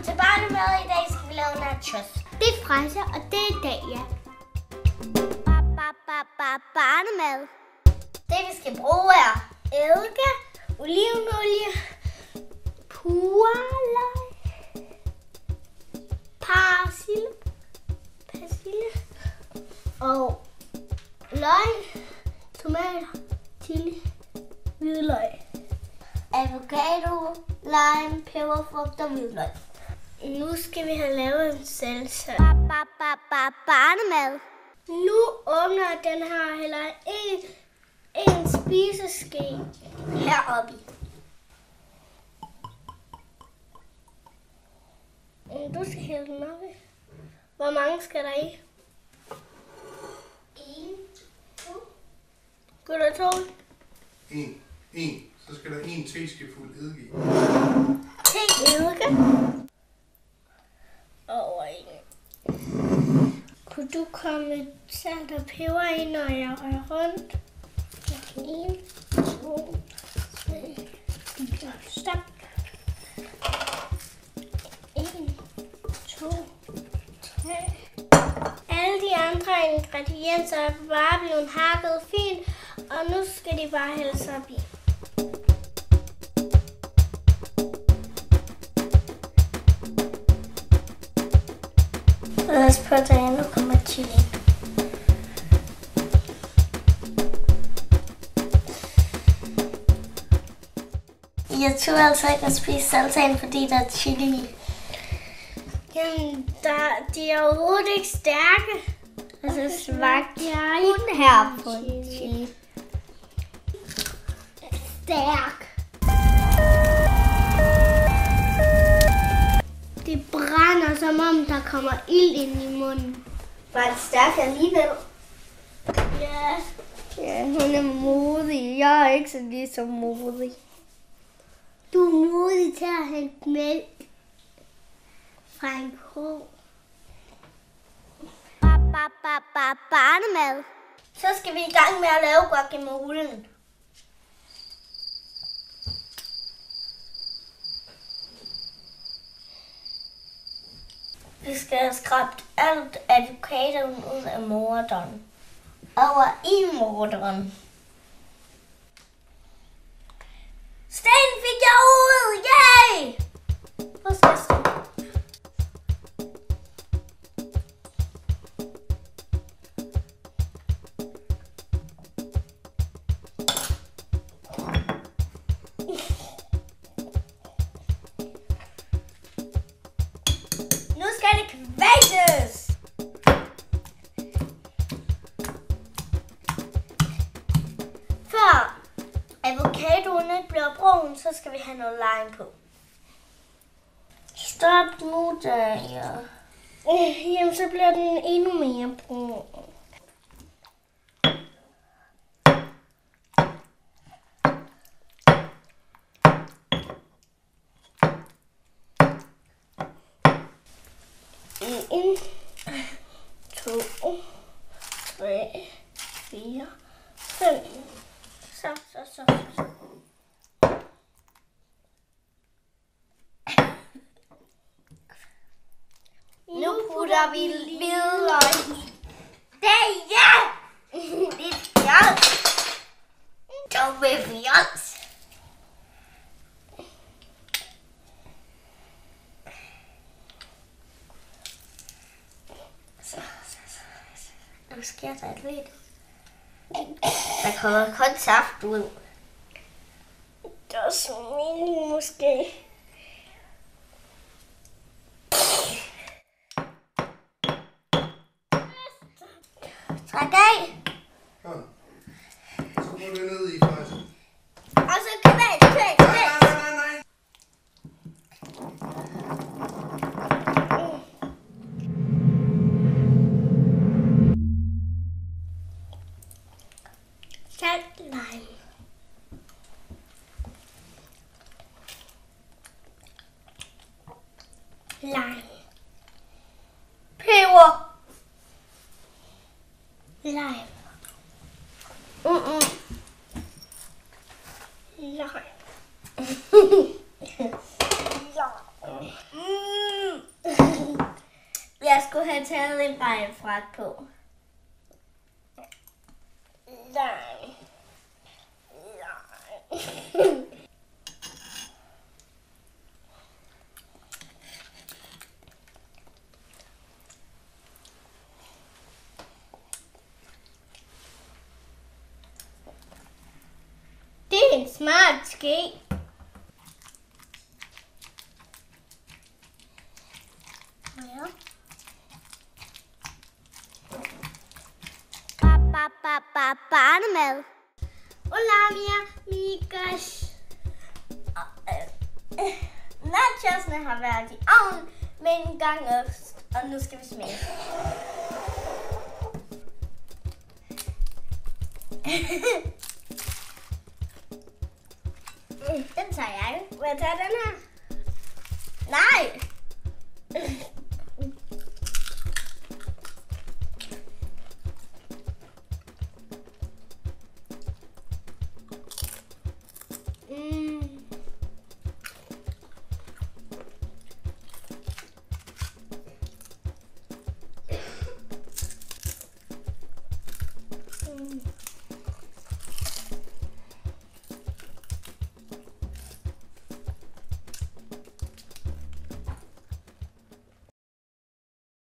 til barnemad. I dag skal vi lave nachos. Det er Frejse, og det er Dalia. Barnemad. Det vi skal bruge er eddike, olivenolie, purløg, persille og løg, tomater, chili, hvidløg, avocado, lime, peberfrugt og hvidløg. Nu skal vi have lavet en salsa. Barnemad. Nu åbner den her heller en spiseske heroppe i. Du skal hælde den op i. Hvor mange skal der i? 1, 2. Skal der 2? 1. Så skal der 1 teskefuld eddike. Eddike. Over 1. Kunne du komme salt og peber i, når jeg rører rundt? 1, 2, 3, 4. Stop. 1, 2, 3. Alle de andre ingredienser er bare blevet hakket fint, og nu skal de bare hældes op i. Lad os prøve at tage nu kommer chili. Jeg tror altså ikke at spise salsaen, fordi der er chili i. Jamen, de er overhovedet ikke stærke. Altså svagt. Jeg er kun her på chili. Stærk. Det brænder, som om der kommer ild ind i munden. Var det stærkt alligevel? Ja. Ja, hun er modig. Jeg er ikke så lige så modig. Du er modig til at hente mælk fra en ko. Barnemad. Så skal vi i gang med at lave guacamolen. Vi skal have skrabt alt avocadoen ud af morderen. Over i morderen. Sten fik jeg ud! Yay! Hvor skal jeg stå? Nu skal det kvæses! Før avocadoen ikke bliver brun, så skal vi have noget lime på. Stop nu, Dalia. Jamen, så bliver den endnu mere brun. En, 2, 3, 4, 5. Så. Nu putter vi hvidløg. Dalia! Dit fjons. Dumme fjons. Nu sker der et lidt. Der kommer kun saft ud. Der er smil måske. Træk af. Kom. Så må du ned i faktisk. Og så kvæs. Nej. Salt, lime. Peber. Lime. Lime. have taget en regnfrak på. Nej. Det er en smart ske. Ja. Barnemad. Hola, mia amigas. Nachosene har været i ovnen med en gang ost, og nu skal vi smage. Den tager jeg. Må jeg tage den her? Nej!